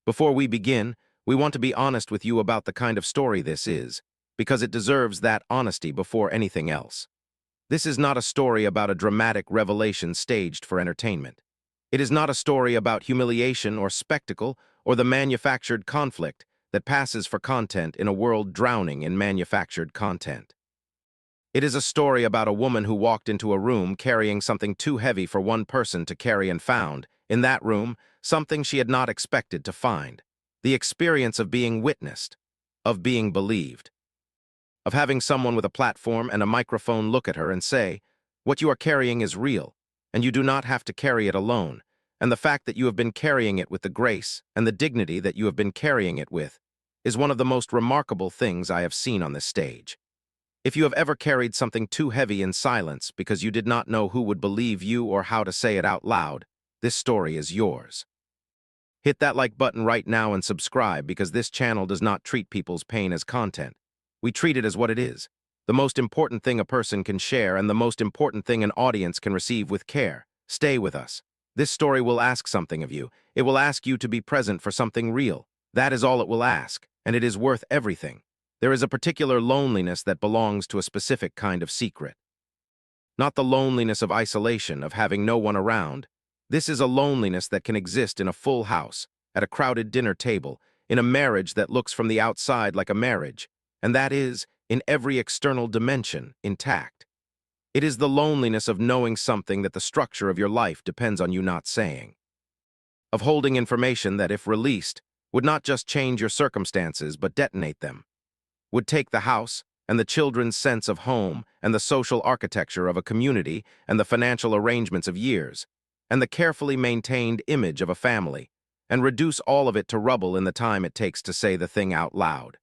Before we begin, we want to be honest with you about the kind of story this is, because it deserves that honesty before anything else. This is not a story about a dramatic revelation staged for entertainment. It is not a story about humiliation or spectacle or the manufactured conflict that passes for content in a world drowning in manufactured content. It is a story about a woman who walked into a room carrying something too heavy for one person to carry and found, in that room, something she had not expected to find. The experience of being witnessed, of being believed, of having someone with a platform and a microphone look at her and say, "What you are carrying is real, and you do not have to carry it alone, and the fact that you have been carrying it with the grace and the dignity that you have been carrying it with is one of the most remarkable things I have seen on this stage." If you have ever carried something too heavy in silence because you did not know who would believe you or how to say it out loud, this story is yours. Hit that like button right now and subscribe, because this channel does not treat people's pain as content. We treat it as what it is, the most important thing a person can share and the most important thing an audience can receive with care. Stay with us. This story will ask something of you. It will ask you to be present for something real. That is all it will ask, and it is worth everything. There is a particular loneliness that belongs to a specific kind of secret. Not the loneliness of isolation, of having no one around. This is a loneliness that can exist in a full house, at a crowded dinner table, in a marriage that looks from the outside like a marriage, and that is, in every external dimension, intact. It is the loneliness of knowing something that the structure of your life depends on you not saying. Of holding information that, if released, would not just change your circumstances but detonate them. Would take the house and the children's sense of home and the social architecture of a community and the financial arrangements of years and the carefully maintained image of a family and reduce all of it to rubble in the time it takes to say the thing out loud.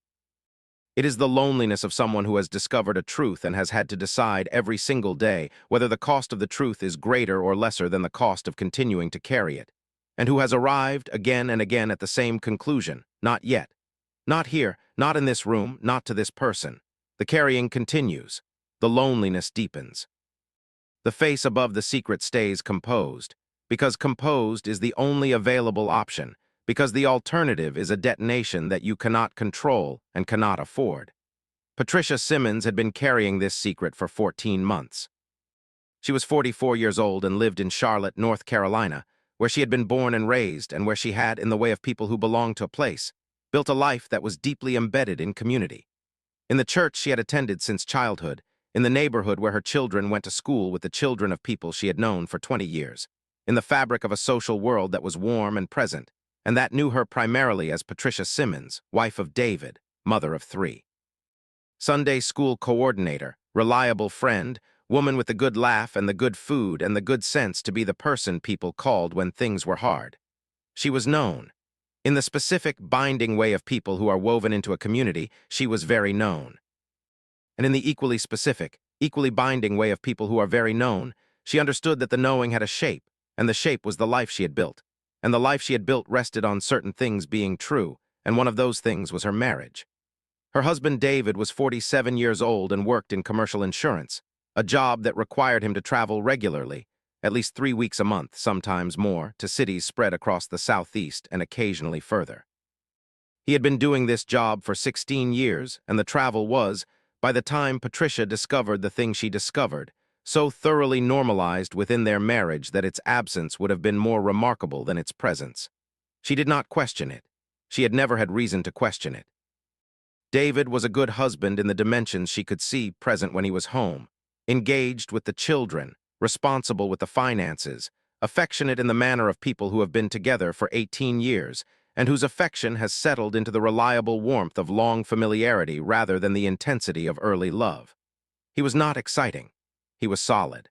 It is the loneliness of someone who has discovered a truth and has had to decide every single day whether the cost of the truth is greater or lesser than the cost of continuing to carry it, and who has arrived again and again at the same conclusion: not yet. Not here, not in this room, not to this person. The carrying continues. The loneliness deepens. The face above the secret stays composed, because composed is the only available option, because the alternative is a detonation that you cannot control and cannot afford. Patricia Simmons had been carrying this secret for 14 months. She was 44 years old and lived in Charlotte, North Carolina, where she had been born and raised and where she had, in the way of people who belonged to a place, built a life that was deeply embedded in community. In the church she had attended since childhood, in the neighborhood where her children went to school with the children of people she had known for 20 years, in the fabric of a social world that was warm and present, and that knew her primarily as Patricia Simmons, wife of David, mother of 3. Sunday school coordinator, reliable friend, woman with the good laugh and the good food and the good sense to be the person people called when things were hard. She was known. In the specific, binding way of people who are woven into a community, she was very known. And in the equally specific, equally binding way of people who are very known, she understood that the knowing had a shape, and the shape was the life she had built. And the life she had built rested on certain things being true, and one of those things was her marriage. Her husband David was 47 years old and worked in commercial insurance, a job that required him to travel regularly, at least 3 weeks a month, sometimes more, to cities spread across the Southeast and occasionally further. He had been doing this job for 16 years, and the travel was, by the time Patricia discovered the thing she discovered, so thoroughly normalized within their marriage that its absence would have been more remarkable than its presence. She did not question it. She had never had reason to question it. David was a good husband in the dimensions she could see present when he was home, engaged with the children, responsible with the finances, affectionate in the manner of people who have been together for 18 years, and whose affection has settled into the reliable warmth of long familiarity rather than the intensity of early love. He was not exciting. He was solid.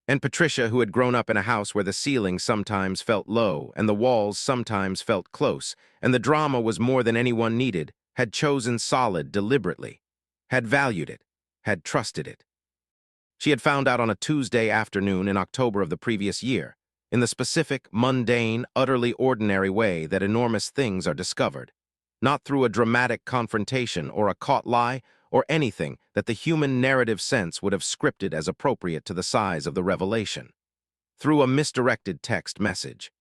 And Patricia, who had grown up in a house where the ceiling sometimes felt low and the walls sometimes felt close, and the drama was more than anyone needed, had chosen solid deliberately, had valued it, had trusted it. She had found out on a Tuesday afternoon in October of the previous year, in the specific, mundane, utterly ordinary way that enormous things are discovered, not through a dramatic confrontation or a caught lie or anything that the human narrative sense would have scripted as appropriate to the size of the revelation, through a misdirected text message.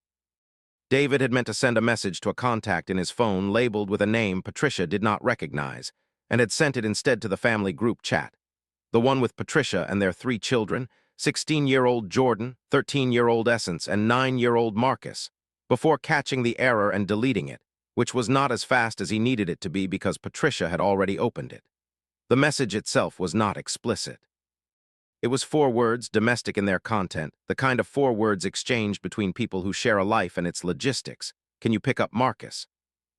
David had meant to send a message to a contact in his phone labeled with a name Patricia did not recognize, and had sent it instead to the family group chat. The one with Patricia and their 3 children, 16-year-old Jordan, 13-year-old Essence, and 9-year-old Marcus, before catching the error and deleting it, which was not as fast as he needed it to be because Patricia had already opened it. The message itself was not explicit. It was 4 words, domestic in their content, the kind of 4 words exchanged between people who share a life and its logistics. Can you pick up Marcus?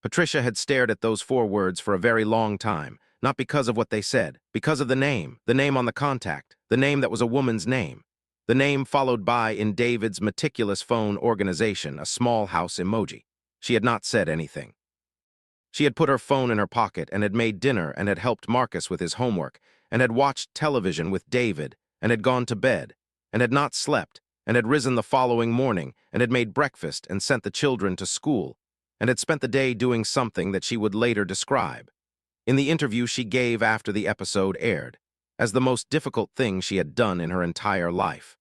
Patricia had stared at those 4 words for a very long time, not because of what they said, because of the name on the contact, the name that was a woman's name. The name followed by, in David's meticulous phone organization, a small house emoji. She had not said anything. She had put her phone in her pocket and had made dinner and had helped Marcus with his homework and had watched television with David and had gone to bed and had not slept and had risen the following morning and had made breakfast and sent the children to school and had spent the day doing something that she would later describe, in the interview she gave after the episode aired, as the most difficult thing she had done in her entire life,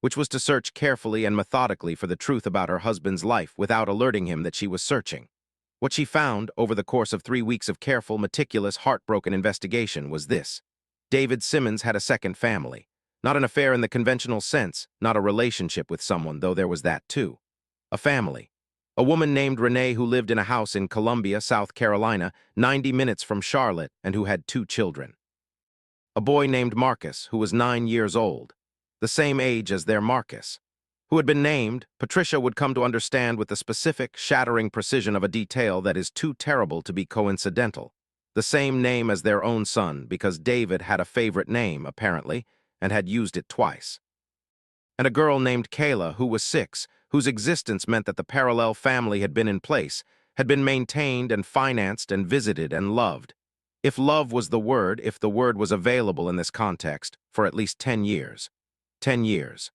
which was to search carefully and methodically for the truth about her husband's life without alerting him that she was searching. What she found, over the course of 3 weeks of careful, meticulous, heartbroken investigation, was this. David Simmons had a second family. Not an affair in the conventional sense, not a relationship with someone, though there was that too. A family. A woman named Renee who lived in a house in Columbia, South Carolina, 90 minutes from Charlotte, and who had 2 children. A boy named Marcus, who was 9 years old, the same age as their Marcus, who had been named, Patricia would come to understand with the specific, shattering precision of a detail that is too terrible to be coincidental. The same name as their own son, because David had a favorite name, apparently, and had used it twice. And a girl named Kayla, who was 6, whose existence meant that the parallel family had been in place, had been maintained and financed and visited and loved. If love was the word, if the word was available in this context, for at least 10 years. 10 years.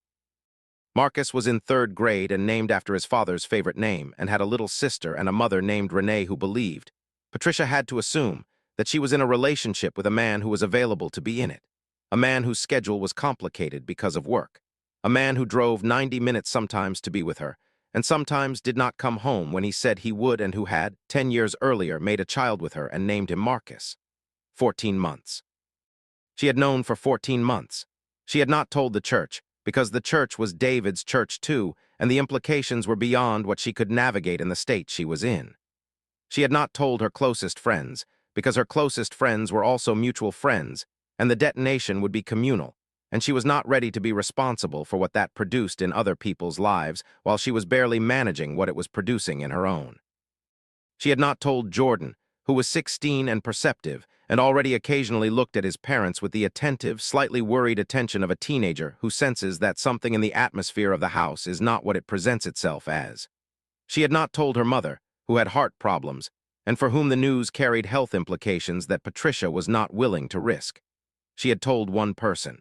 Marcus was in 3rd grade and named after his father's favorite name and had a little sister and a mother named Renee who believed. Patricia had to assume that she was in a relationship with a man who was available to be in it, a man whose schedule was complicated because of work, a man who drove 90 minutes sometimes to be with her, and sometimes did not come home when he said he would, and who had, 10 years earlier, made a child with her and named him Marcus. 14 months. She had known for 14 months. She had not told the church, because the church was David's church too, and the implications were beyond what she could navigate in the state she was in. She had not told her closest friends, because her closest friends were also mutual friends, and the detonation would be communal, and she was not ready to be responsible for what that produced in other people's lives while she was barely managing what it was producing in her own. She had not told Jordan, who was 16 and perceptive, and already occasionally looked at his parents with the attentive, slightly worried attention of a teenager who senses that something in the atmosphere of the house is not what it presents itself as. She had not told her mother, who had heart problems, and for whom the news carried health implications that Patricia was not willing to risk. She had told one person.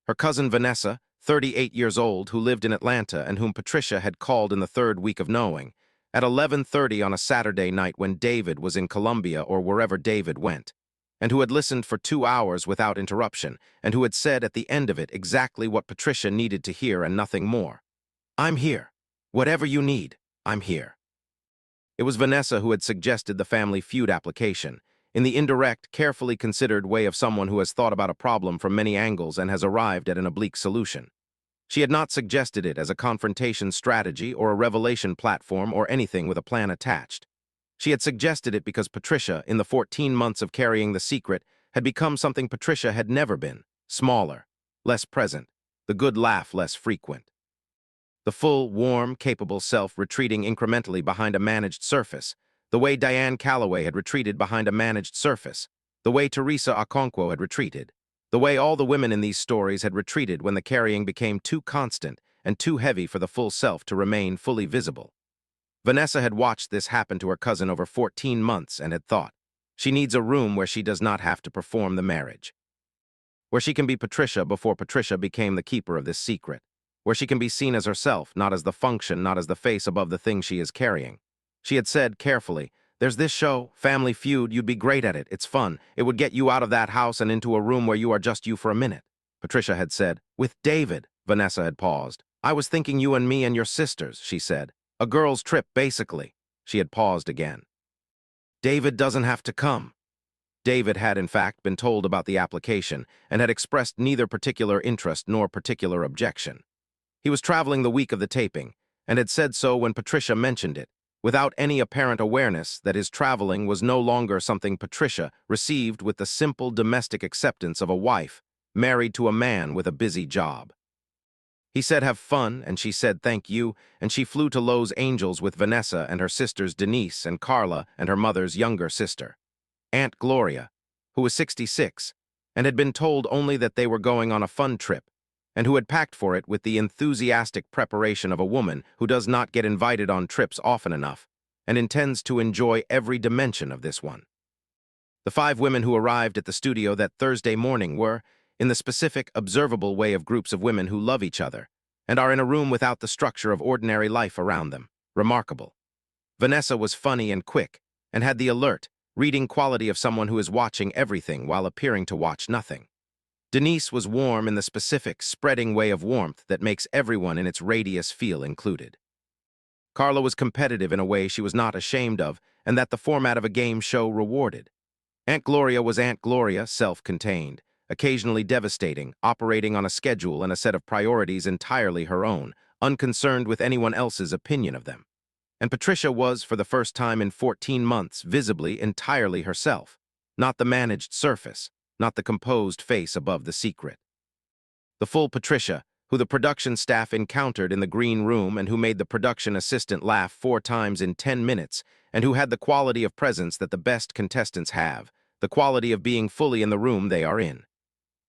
Her cousin Vanessa, 38 years old, who lived in Atlanta and whom Patricia had called in the 3rd week of knowing, at 11:30 on a Saturday night when David was in Columbia or wherever David went, and who had listened for 2 hours without interruption, and who had said at the end of it exactly what Patricia needed to hear and nothing more. "I'm here. Whatever you need, I'm here." It was Vanessa who had suggested the Family Feud application, in the indirect, carefully considered way of someone who has thought about a problem from many angles and has arrived at an oblique solution. She had not suggested it as a confrontation strategy or a revelation platform or anything with a plan attached. She had suggested it because Patricia, in the 14 months of carrying the secret, had become something Patricia had never been: smaller, less present, the good laugh less frequent. The full, warm, capable self retreating incrementally behind a managed surface, the way Diane Calloway had retreated behind a managed surface, the way Teresa Okonkwo had retreated, the way all the women in these stories had retreated when the carrying became too constant and too heavy for the full self to remain fully visible. Vanessa had watched this happen to her cousin over 14 months and had thought, she needs a room where she does not have to perform the marriage, where she can be Patricia before Patricia became the keeper of this secret, where she can be seen as herself, not as the function, not as the face above the thing she is carrying. She had said carefully, "There's this show, Family Feud, you'd be great at it, it's fun, it would get you out of that house and into a room where you are just you for a minute." Patricia had said, "With David." Vanessa had paused. "I was thinking you and me and your sisters," she said. A girl's trip, basically. She had paused again. David doesn't have to come. David had, in fact, been told about the application and had expressed neither particular interest nor particular objection. He was traveling the week of the taping and had said so when Patricia mentioned it, without any apparent awareness that his traveling was no longer something Patricia received with the simple domestic acceptance of a wife married to a man with a busy job. He said have fun, and she said thank you, and she flew to Los Angeles with Vanessa and her sisters Denise and Carla and her mother's younger sister, Aunt Gloria, who was 66, and had been told only that they were going on a fun trip, and who had packed for it with the enthusiastic preparation of a woman who does not get invited on trips often enough, and intends to enjoy every dimension of this one. The 5 women who arrived at the studio that Thursday morning were, in the specific, observable way of groups of women who love each other, and are in a room without the structure of ordinary life around them, remarkable. Vanessa was funny and quick, and had the alert, reading quality of someone who is watching everything while appearing to watch nothing. Denise was warm in the specific, spreading way of warmth that makes everyone in its radius feel included. Carla was competitive in a way she was not ashamed of, and that the format of a game show rewarded. Aunt Gloria was Aunt Gloria, self-contained, occasionally devastating, operating on a schedule and a set of priorities entirely her own, unconcerned with anyone else's opinion of them. And Patricia was, for the first time in 14 months, visibly entirely herself, not the managed surface, not the composed face above the secret. The full Patricia, who the production staff encountered in the green room and who made the production assistant laugh 4 times in 10 minutes, and who had the quality of presence that the best contestants have, the quality of being fully in the room they are in.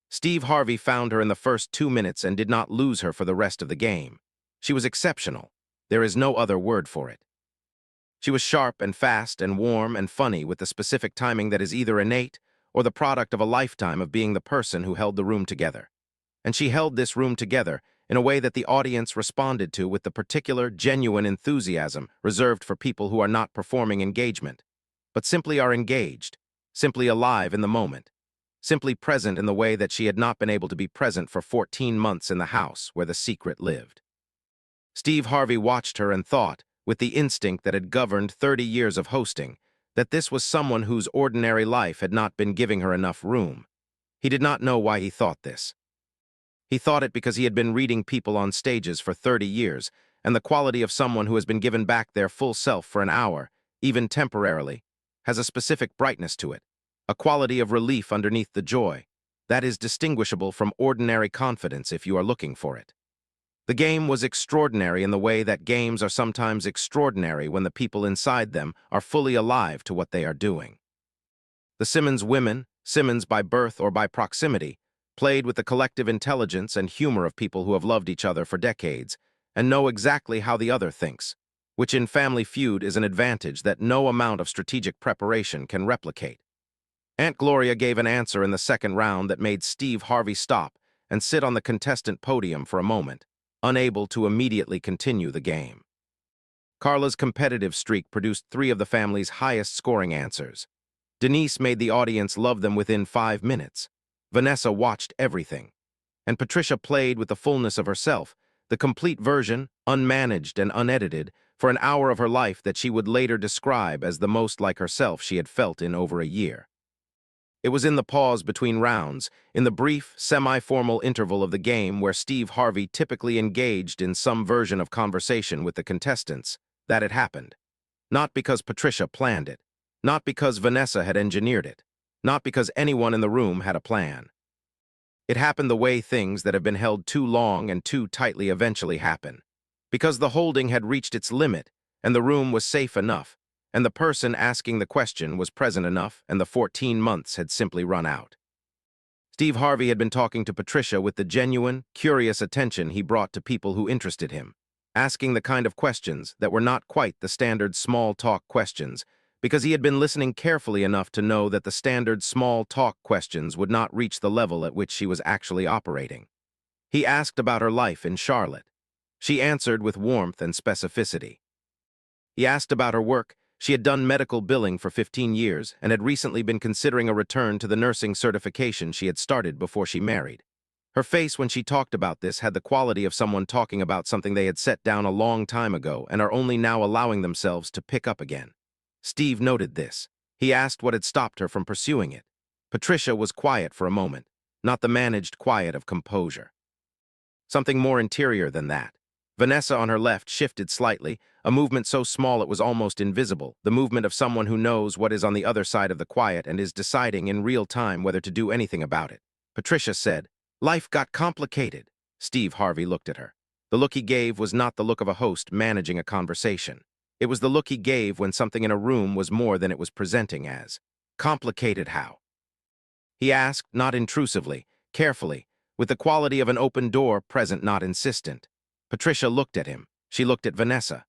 Steve Harvey found her in the first 2 minutes and did not lose her for the rest of the game. She was exceptional. There is no other word for it. She was sharp and fast and warm and funny with the specific timing that is either innate or the product of a lifetime of being the person who held the room together. And she held this room together in a way that the audience responded to with the particular, genuine enthusiasm reserved for people who are not performing engagement, but simply are engaged, simply alive in the moment, simply present in the way that she had not been able to be present for 14 months in the house where the secret lived. Steve Harvey watched her and thought, with the instinct that had governed 30 years of hosting, that this was someone whose ordinary life had not been giving her enough room. He did not know why he thought this. He thought it because he had been reading people on stages for 30 years, and the quality of someone who has been given back their full self for an hour, even temporarily, has a specific brightness to it, a quality of relief underneath the joy, that is distinguishable from ordinary confidence if you are looking for it. The game was extraordinary in the way that games are sometimes extraordinary when the people inside them are fully alive to what they are doing. The Simmons women, Simmons by birth or by proximity, played with the collective intelligence and humor of people who have loved each other for decades and know exactly how the other thinks, which in Family Feud is an advantage that no amount of strategic preparation can replicate. Aunt Gloria gave an answer in the second round that made Steve Harvey stop and sit on the contestant podium for a moment, unable to immediately continue the game. Carla's competitive streak produced 3 of the family's highest-scoring answers. Denise made the audience love them within 5 minutes. Vanessa watched everything. And Patricia played with the fullness of herself, the complete version, unmanaged and unedited, for an hour of her life that she would later describe as the most like herself she had felt in over a year. It was in the pause between rounds, in the brief, semi-formal interval of the game where Steve Harvey typically engaged in some version of conversation with the contestants, that it happened. Not because Patricia planned it, not because Vanessa had engineered it, not because anyone in the room had a plan. It happened the way things that have been held too long and too tightly eventually happen, because the holding had reached its limit, and the room was safe enough, and the person asking the question was present enough, and the 14 months had simply run out. Steve Harvey had been talking to Patricia with the genuine, curious attention he brought to people who interested him, asking the kind of questions that were not quite the standard small-talk questions, because he had been listening carefully enough to know that the standard small-talk questions would not reach the level at which she was actually operating. He asked about her life in Charlotte. She answered with warmth and specificity. He asked about her work. She had done medical billing for 15 years and had recently been considering a return to the nursing certification she had started before she married. Her face when she talked about this had the quality of someone talking about something they had set down a long time ago and are only now allowing themselves to pick up again. Steve noted this. He asked what had stopped her from pursuing it. Patricia was quiet for a moment, not the managed quiet of composure. Something more interior than that. Vanessa on her left shifted slightly, a movement so small it was almost invisible, the movement of someone who knows what is on the other side of the quiet and is deciding in real time whether to do anything about it. Patricia said, "Life got complicated." Steve Harvey looked at her. The look he gave was not the look of a host managing a conversation. It was the look he gave when something in a room was more than it was presenting as. Complicated how? He asked, not intrusively, carefully, with the quality of an open door present, not insistent. Patricia looked at him. She looked at Vanessa.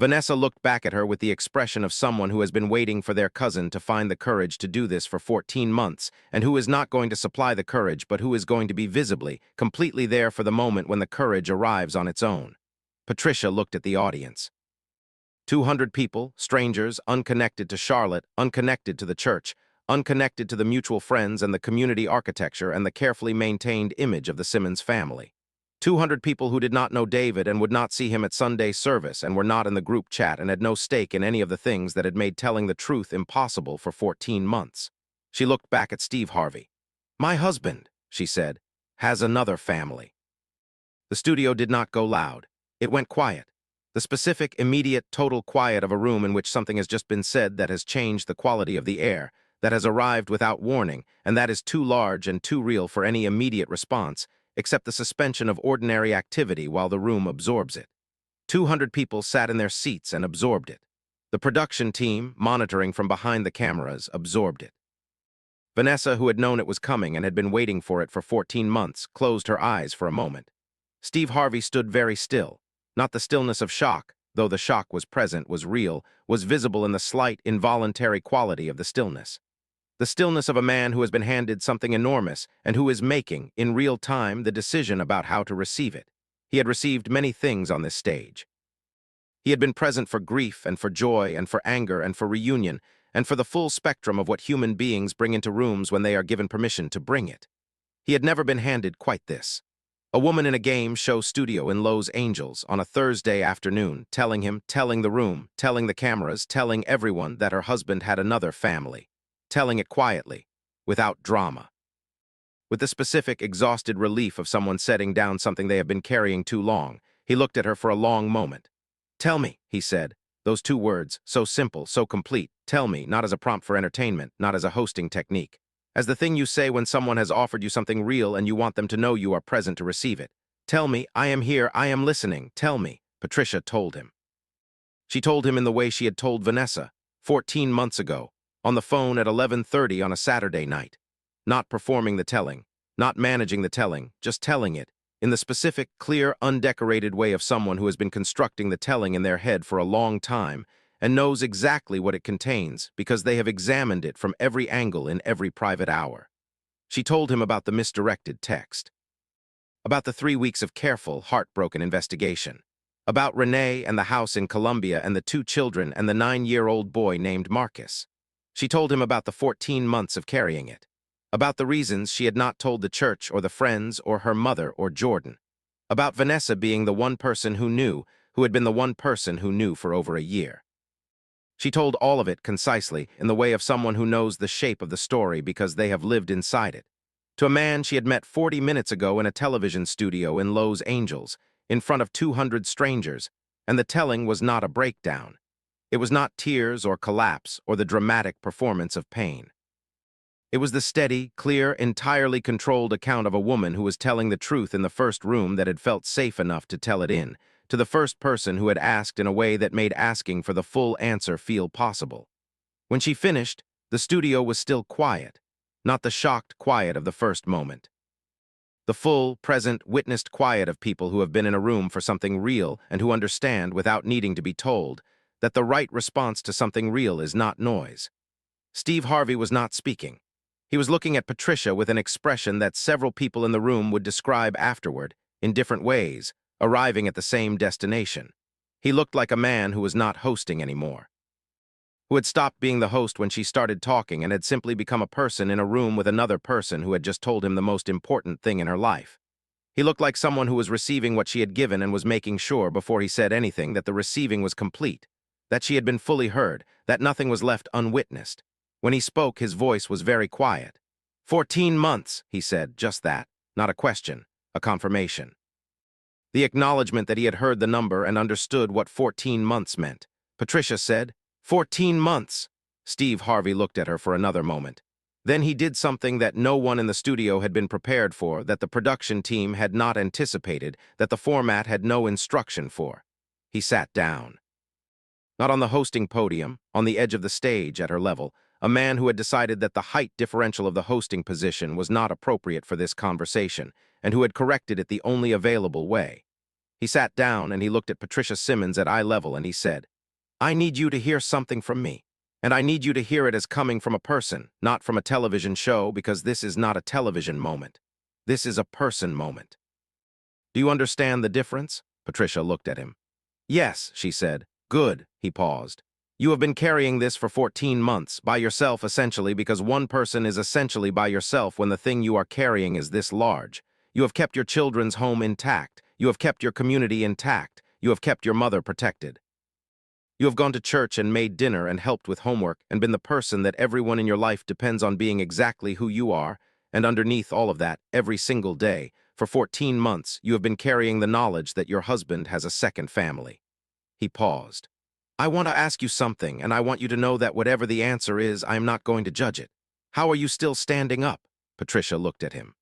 Vanessa looked back at her with the expression of someone who has been waiting for their cousin to find the courage to do this for 14 months, and who is not going to supply the courage, but who is going to be visibly, completely there for the moment when the courage arrives on its own. Patricia looked at the audience. 200 people, strangers, unconnected to Charlotte, unconnected to the church, unconnected to the mutual friends and the community architecture and the carefully maintained image of the Simmons family. 200 people who did not know David and would not see him at Sunday service and were not in the group chat and had no stake in any of the things that had made telling the truth impossible for 14 months. She looked back at Steve Harvey. "My husband," she said, "has another family." The studio did not go loud. It went quiet. The specific, immediate, total quiet of a room in which something has just been said that has changed the quality of the air, that has arrived without warning, and that is too large and too real for any immediate response, except the suspension of ordinary activity while the room absorbs it. 200 people sat in their seats and absorbed it. The production team, monitoring from behind the cameras, absorbed it. Vanessa, who had known it was coming and had been waiting for it for 14 months, closed her eyes for a moment. Steve Harvey stood very still. Not the stillness of shock, though the shock was present, was real, was visible in the slight, involuntary quality of the stillness. The stillness of a man who has been handed something enormous and who is making, in real time, the decision about how to receive it. He had received many things on this stage. He had been present for grief and for joy and for anger and for reunion and for the full spectrum of what human beings bring into rooms when they are given permission to bring it. He had never been handed quite this. A woman in a game show studio in Los Angeles on a Thursday afternoon, telling the room, telling the cameras, telling everyone that her husband had another family. Telling it quietly, without drama. With the specific, exhausted relief of someone setting down something they have been carrying too long, he looked at her for a long moment. "Tell me," he said, those two words, so simple, so complete, "tell me," not as a prompt for entertainment, not as a hosting technique. As the thing you say when someone has offered you something real and you want them to know you are present to receive it. "Tell me, I am here, I am listening, tell me," Patricia told him. She told him in the way she had told Vanessa, 14 months ago, on the phone at 11:30 on a Saturday night. Not performing the telling, not managing the telling, just telling it, in the specific, clear, undecorated way of someone who has been constructing the telling in their head for a long time and knows exactly what it contains because they have examined it from every angle in every private hour. She told him about the misdirected text, about the 3 weeks of careful, heartbroken investigation, about Renee and the house in Colombia and the 2 children and the 9-year-old boy named Marcus. She told him about the 14 months of carrying it, about the reasons she had not told the church or the friends or her mother or Jordan, about Vanessa being the one person who knew, who had been the one person who knew for over a year. She told all of it concisely in the way of someone who knows the shape of the story because they have lived inside it. To a man she had met 40 minutes ago in a television studio in Los Angeles, in front of 200 strangers, and the telling was not a breakdown. It was not tears or collapse or the dramatic performance of pain. It was the steady, clear, entirely controlled account of a woman who was telling the truth in the first room that had felt safe enough to tell it in, to the first person who had asked in a way that made asking for the full answer feel possible. When she finished, the studio was still quiet, not the shocked quiet of the first moment. The full, present, witnessed quiet of people who have been in a room for something real and who understand, without needing to be told, that the right response to something real is not noise. Steve Harvey was not speaking. He was looking at Patricia with an expression that several people in the room would describe afterward, in different ways, arriving at the same destination. He looked like a man who was not hosting anymore. who had stopped being the host when she started talking and had simply become a person in a room with another person who had just told him the most important thing in her life. He looked like someone who was receiving what she had given and was making sure before he said anything that the receiving was complete, that she had been fully heard, that nothing was left unwitnessed. When he spoke, his voice was very quiet. 14 months, he said, just that, not a question, a confirmation. The acknowledgement that he had heard the number and understood what 14 months meant. Patricia said, 14 months. Steve Harvey looked at her for another moment. Then he did something that no one in the studio had been prepared for, that the production team had not anticipated, that the format had no instruction for. He sat down. Not on the hosting podium, on the edge of the stage at her level, a man who had decided that the height differential of the hosting position was not appropriate for this conversation, and who had corrected it the only available way. He sat down and he looked at Patricia Simmons at eye level and he said, I need you to hear something from me. And I need you to hear it as coming from a person, not from a television show, because this is not a television moment. This is a person moment. Do you understand the difference? Patricia looked at him. Yes, she said. Good, he paused. You have been carrying this for 14 months, by yourself essentially, because one person is essentially by yourself when the thing you are carrying is this large. You have kept your children's home intact. You have kept your community intact. You have kept your mother protected. You have gone to church and made dinner and helped with homework and been the person that everyone in your life depends on being exactly who you are, and underneath all of that, every single day, for 14 months, you have been carrying the knowledge that your husband has a second family. He paused. I want to ask you something, and I want you to know that whatever the answer is, I am not going to judge it. How are you still standing up? Patricia looked at him.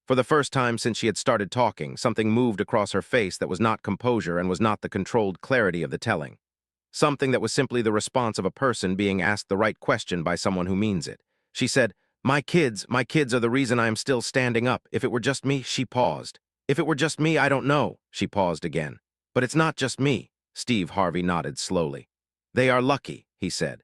For the first time since she had started talking, something moved across her face that was not composure and was not the controlled clarity of the telling. Something that was simply the response of a person being asked the right question by someone who means it. She said, my kids are the reason I am still standing up. If it were just me, she paused. If it were just me, I don't know, she paused again. But it's not just me. Steve Harvey nodded slowly. They are lucky, he said.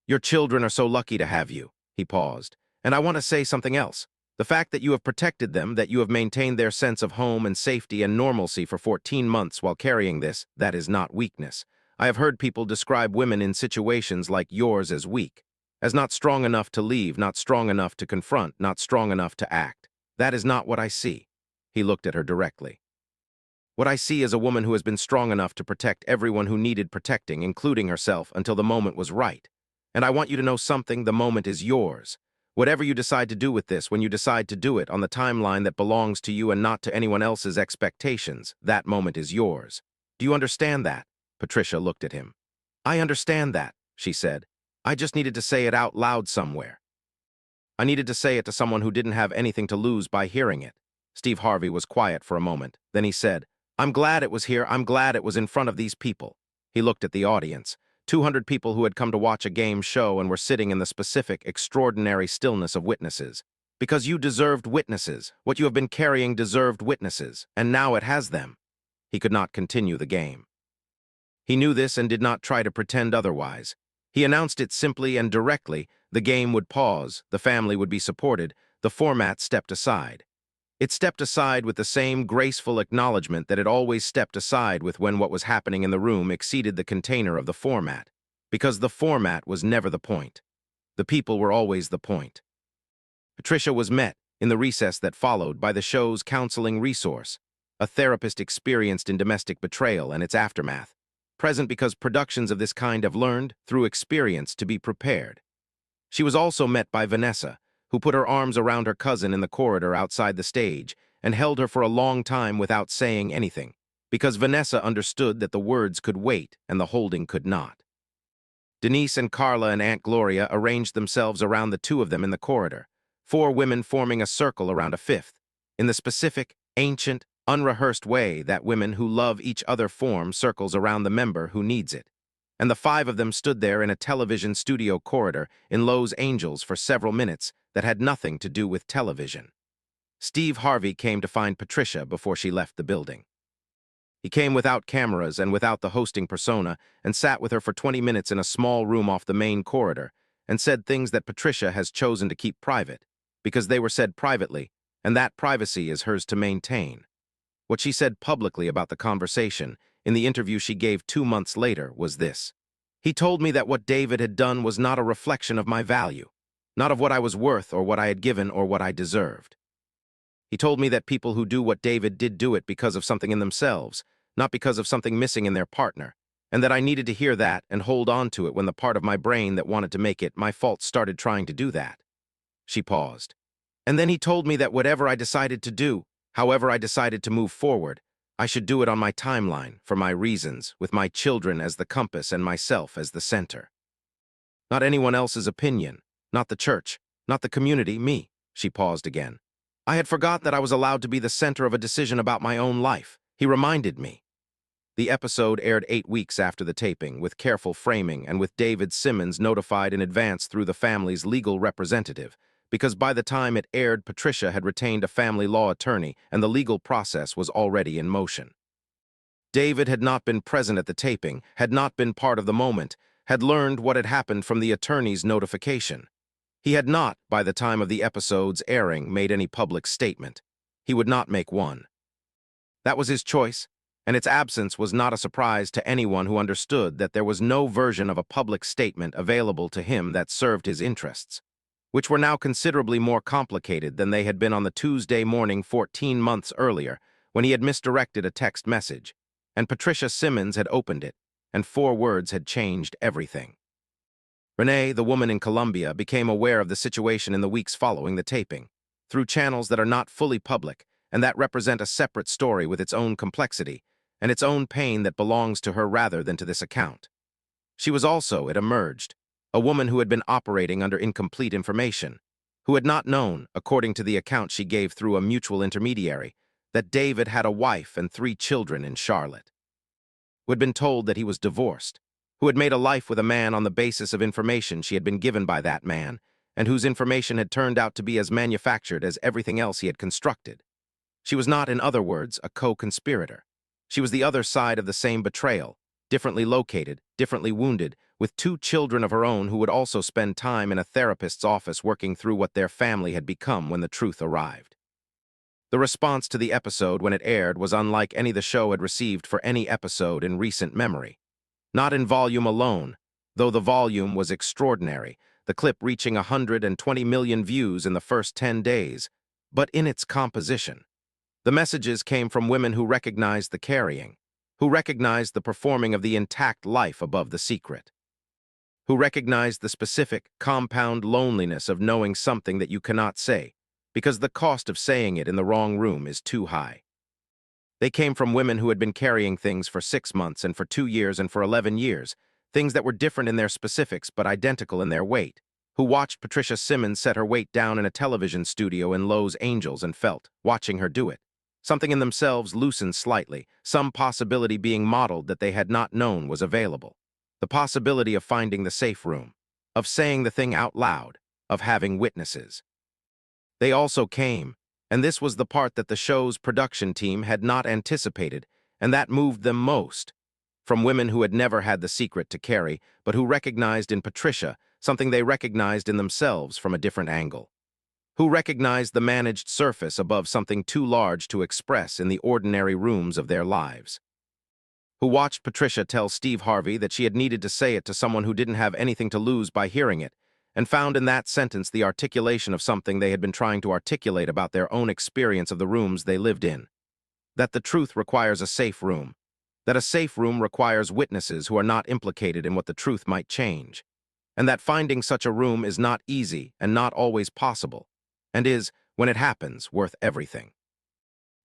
Your children are so lucky to have you, he paused. And I want to say something else. The fact that you have protected them, that you have maintained their sense of home and safety and normalcy for 14 months while carrying this, that is not weakness. I have heard people describe women in situations like yours as weak, as not strong enough to leave, not strong enough to confront, not strong enough to act. That is not what I see. He looked at her directly. What I see is a woman who has been strong enough to protect everyone who needed protecting, including herself, until the moment was right. And I want you to know something, the moment is yours. Whatever you decide to do with this, when you decide to do it on the timeline that belongs to you and not to anyone else's expectations, that moment is yours. Do you understand that? Patricia looked at him. I understand that, she said. I just needed to say it out loud somewhere. I needed to say it to someone who didn't have anything to lose by hearing it. Steve Harvey was quiet for a moment. Then he said, I'm glad it was here. I'm glad it was in front of these people. He looked at the audience. 200 people who had come to watch a game show and were sitting in the specific, extraordinary stillness of witnesses. Because you deserved witnesses. What you have been carrying deserved witnesses, and now it has them. He could not continue the game. He knew this and did not try to pretend otherwise. He announced it simply and directly. The game would pause, the family would be supported, the format stepped aside. It stepped aside with the same graceful acknowledgement that it always stepped aside with when what was happening in the room exceeded the container of the format. Because the format was never the point. The people were always the point. Patricia was met, in the recess that followed, by the show's counseling resource, a therapist experienced in domestic betrayal and its aftermath. Present because productions of this kind have learned, through experience, to be prepared. She was also met by Vanessa, who put her arms around her cousin in the corridor outside the stage and held her for a long time without saying anything, because Vanessa understood that the words could wait and the holding could not. Denise and Carla and Aunt Gloria arranged themselves around the two of them in the corridor, 4 women forming a circle around a fifth, in the specific, ancient, unrehearsed way that women who love each other form circles around the member who needs it. And the 5 of them stood there in a television studio corridor in Lowe's Angels for several minutes that had nothing to do with television. Steve Harvey came to find Patricia before she left the building. He came without cameras and without the hosting persona and sat with her for 20 minutes in a small room off the main corridor and said things that Patricia has chosen to keep private, because they were said privately, and that privacy is hers to maintain. What she said publicly about the conversation, in the interview she gave 2 months later, was this. He told me that what David had done was not a reflection of my value, not of what I was worth or what I had given or what I deserved. He told me that people who do what David did do it because of something in themselves, not because of something missing in their partner, and that I needed to hear that and hold on to it when the part of my brain that wanted to make it my fault started trying to do that. She paused. And then he told me that whatever I decided to do, however I decided to move forward, I should do it on my timeline, for my reasons, with my children as the compass and myself as the center. Not anyone else's opinion, not the church, not the community, me. She paused again. I had forgot that I was allowed to be the center of a decision about my own life. He reminded me. The episode aired 8 weeks after the taping, with careful framing and with David Simmons notified in advance through the family's legal representative, because by the time it aired, Patricia had retained a family law attorney and the legal process was already in motion. David had not been present at the taping, had not been part of the moment, had learned what had happened from the attorney's notification. He had not, by the time of the episode's airing, made any public statement. He would not make one. That was his choice, and its absence was not a surprise to anyone who understood that there was no version of a public statement available to him that served his interests, which were now considerably more complicated than they had been on the Tuesday morning 14 months earlier, when he had misdirected a text message, and Patricia Simmons had opened it, and 4 words had changed everything. Renee, the woman in Colombia, became aware of the situation in the weeks following the taping, through channels that are not fully public and that represent a separate story with its own complexity and its own pain that belongs to her rather than to this account. She was also, it emerged, a woman who had been operating under incomplete information, who had not known, according to the account she gave through a mutual intermediary, that David had a wife and 3 children in Charlotte, who had been told that he was divorced, who had made a life with a man on the basis of information she had been given by that man, and whose information had turned out to be as manufactured as everything else he had constructed. She was not, in other words, a co-conspirator. She was the other side of the same betrayal, differently located, differently wounded, with 2 children of her own who would also spend time in a therapist's office working through what their family had become when the truth arrived. The response to the episode when it aired was unlike any the show had received for any episode in recent memory. Not in volume alone, though the volume was extraordinary, the clip reaching 120 million views in the first 10 days, but in its composition. The messages came from women who recognized the carrying, who recognized the performing of the intact life above the secret, who recognized the specific, compound loneliness of knowing something that you cannot say, because the cost of saying it in the wrong room is too high. They came from women who had been carrying things for 6 months and for 2 years and for 11 years, things that were different in their specifics but identical in their weight, who watched Patricia Simmons set her weight down in a television studio in Lowe's Angels and felt, watching her do it, something in themselves loosened slightly, some possibility being modeled that they had not known was available. The possibility of finding the safe room, of saying the thing out loud, of having witnesses. They also came, and this was the part that the show's production team had not anticipated, and that moved them most, from women who had never had the secret to carry, but who recognized in Patricia something they recognized in themselves from a different angle, who recognized the managed surface above something too large to express in the ordinary rooms of their lives, who watched Patricia tell Steve Harvey that she had needed to say it to someone who didn't have anything to lose by hearing it, and found in that sentence the articulation of something they had been trying to articulate about their own experience of the rooms they lived in. That the truth requires a safe room. That a safe room requires witnesses who are not implicated in what the truth might change. And that finding such a room is not easy and not always possible, and is, when it happens, worth everything.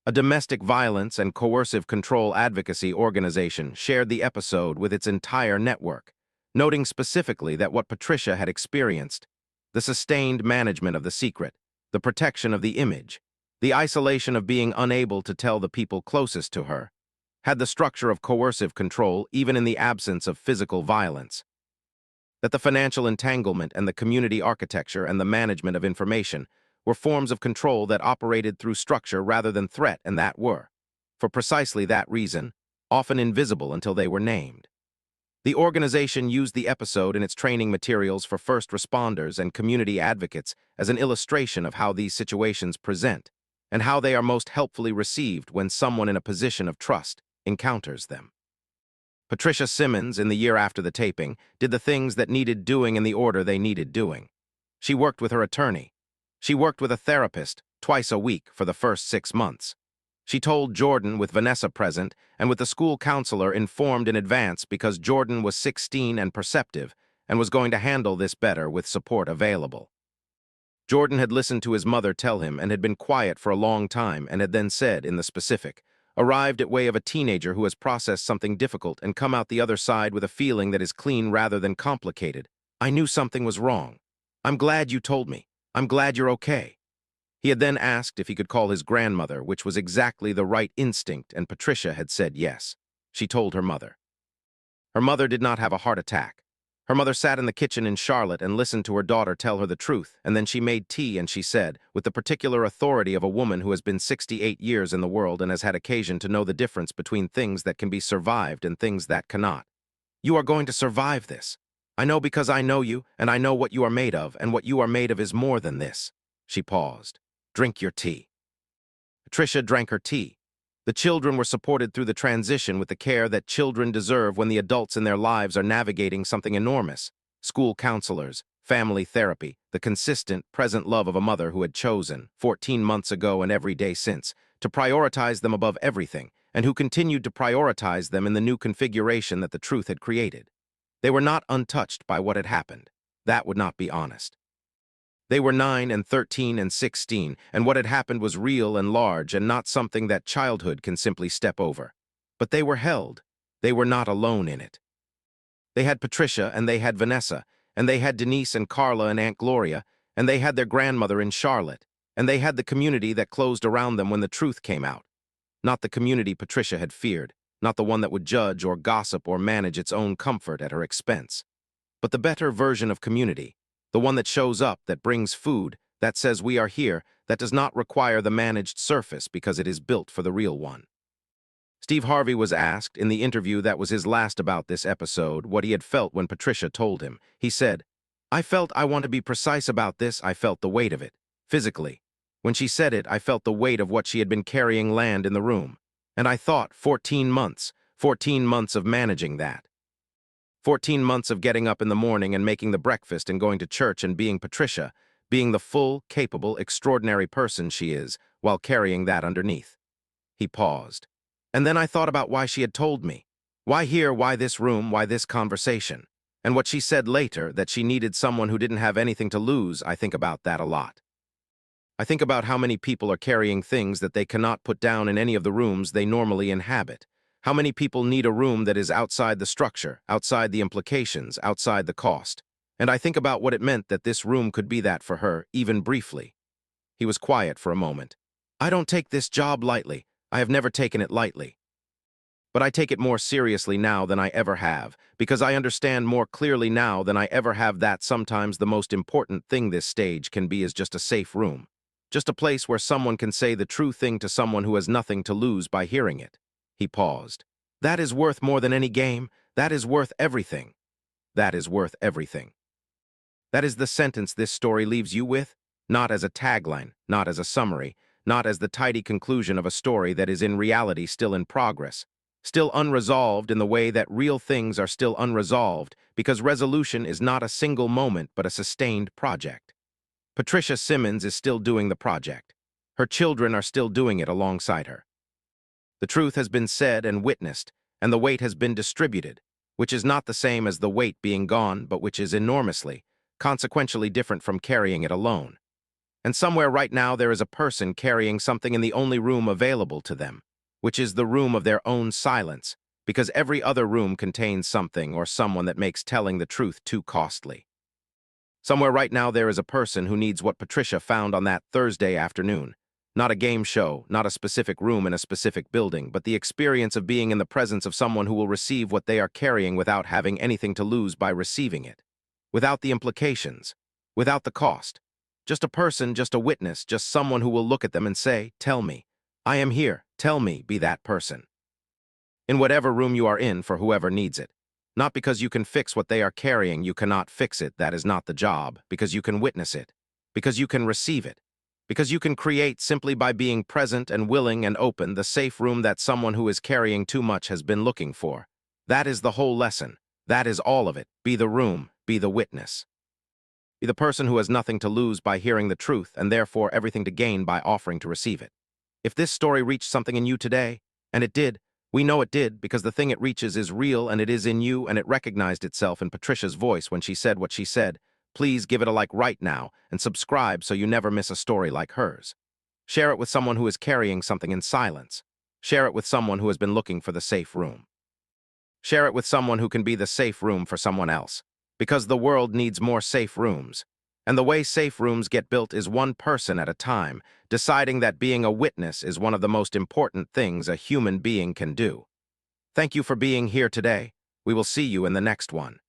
A domestic violence and coercive control advocacy organization shared the episode with its entire network, noting specifically that what Patricia had experienced, the sustained management of the secret, the protection of the image, the isolation of being unable to tell the people closest to her, had the structure of coercive control even in the absence of physical violence. That the financial entanglement and the community architecture and the management of information were forms of control that operated through structure rather than threat, and that were, for precisely that reason, often invisible until they were named. The organization used the episode in its training materials for first responders and community advocates as an illustration of how these situations present and how they are most helpfully received when someone in a position of trust encounters them. Patricia Simmons, in the year after the taping, did the things that needed doing in the order they needed doing. She worked with her attorney. She worked with a therapist twice a week for the first 6 months. She told Jordan with Vanessa present and with the school counselor informed in advance because Jordan was 16 and perceptive and was going to handle this better with support available. Jordan had listened to his mother tell him and had been quiet for a long time and had then said, in the specific, arrived at way of a teenager who has processed something difficult and come out the other side with a feeling that is clean rather than complicated. I knew something was wrong. I'm glad you told me. I'm glad you're okay. He had then asked if he could call his grandmother, which was exactly the right instinct, and Patricia had said yes. She told her mother. Her mother did not have a heart attack. Her mother sat in the kitchen in Charlotte and listened to her daughter tell her the truth, and then she made tea and she said, with the particular authority of a woman who has been 68 years in the world and has had occasion to know the difference between things that can be survived and things that cannot. You are going to survive this. I know because I know you, and I know what you are made of, and what you are made of is more than this. She paused. Drink your tea. Patricia drank her tea. The children were supported through the transition with the care that children deserve when the adults in their lives are navigating something enormous. School counselors, family therapy, the consistent, present love of a mother who had chosen, 14 months ago and every day since, to prioritize them above everything, and who continued to prioritize them in the new configuration that the truth had created. They were not untouched by what had happened. That would not be honest. They were 9 and 13 and 16, and what had happened was real and large and not something that childhood can simply step over. But they were held. They were not alone in it. They had Patricia and they had Vanessa, and they had Denise and Carla and Aunt Gloria, and they had their grandmother in Charlotte, and they had the community that closed around them when the truth came out. Not the community Patricia had feared, not the one that would judge or gossip or manage its own comfort at her expense, but the better version of community. The one that shows up, that brings food, that says we are here, that does not require the managed surface because it is built for the real one. Steve Harvey was asked, in the interview that was his last about this episode, what he had felt when Patricia told him. He said, I want to be precise about this, I felt the weight of it, physically. When she said it, I felt the weight of what she had been carrying land in the room. And I thought, 14 months of managing that. 14 months of getting up in the morning and making the breakfast and going to church and being Patricia, being the full, capable, extraordinary person she is, while carrying that underneath. He paused. And then I thought about why she had told me. Why here, why this room, why this conversation? And what she said later, that she needed someone who didn't have anything to lose. I think about that a lot. I think about how many people are carrying things that they cannot put down in any of the rooms they normally inhabit. How many people need a room that is outside the structure, outside the implications, outside the cost? And I think about what it meant that this room could be that for her, even briefly. He was quiet for a moment. I don't take this job lightly. I have never taken it lightly. But I take it more seriously now than I ever have, because I understand more clearly now than I ever have that sometimes the most important thing this stage can be is just a safe room. Just a place where someone can say the true thing to someone who has nothing to lose by hearing it. He paused. That is worth more than any game. That is worth everything. That is worth everything. That is the sentence this story leaves you with, not as a tagline, not as a summary, not as the tidy conclusion of a story that is in reality still in progress, still unresolved in the way that real things are still unresolved, because resolution is not a single moment but a sustained project. Patricia Simmons is still doing the project. Her children are still doing it alongside her. The truth has been said and witnessed, and the weight has been distributed, which is not the same as the weight being gone, but which is enormously, consequentially different from carrying it alone. And somewhere right now there is a person carrying something in the only room available to them, which is the room of their own silence, because every other room contains something or someone that makes telling the truth too costly. Somewhere right now there is a person who needs what Patricia found on that Thursday afternoon. Not a game show, not a specific room in a specific building, but the experience of being in the presence of someone who will receive what they are carrying without having anything to lose by receiving it. Without the implications. Without the cost. Just a person, just a witness, just someone who will look at them and say, tell me. I am here. Tell me, be that person. In whatever room you are in for whoever needs it. Not because you can fix what they are carrying, you cannot fix it, that is not the job, because you can witness it. Because you can receive it. Because you can create simply by being present and willing and open the safe room that someone who is carrying too much has been looking for. That is the whole lesson. That is all of it. Be the room. Be the witness. Be the person who has nothing to lose by hearing the truth and therefore everything to gain by offering to receive it. If this story reached something in you today, and it did, we know it did because the thing it reaches is real and it is in you and it recognized itself in Patricia's voice when she said what she said. Please give it a like right now and subscribe so you never miss a story like hers. Share it with someone who is carrying something in silence. Share it with someone who has been looking for the safe room. Share it with someone who can be the safe room for someone else. Because the world needs more safe rooms. And the way safe rooms get built is one person at a time, deciding that being a witness is one of the most important things a human being can do. Thank you for being here today. We will see you in the next one.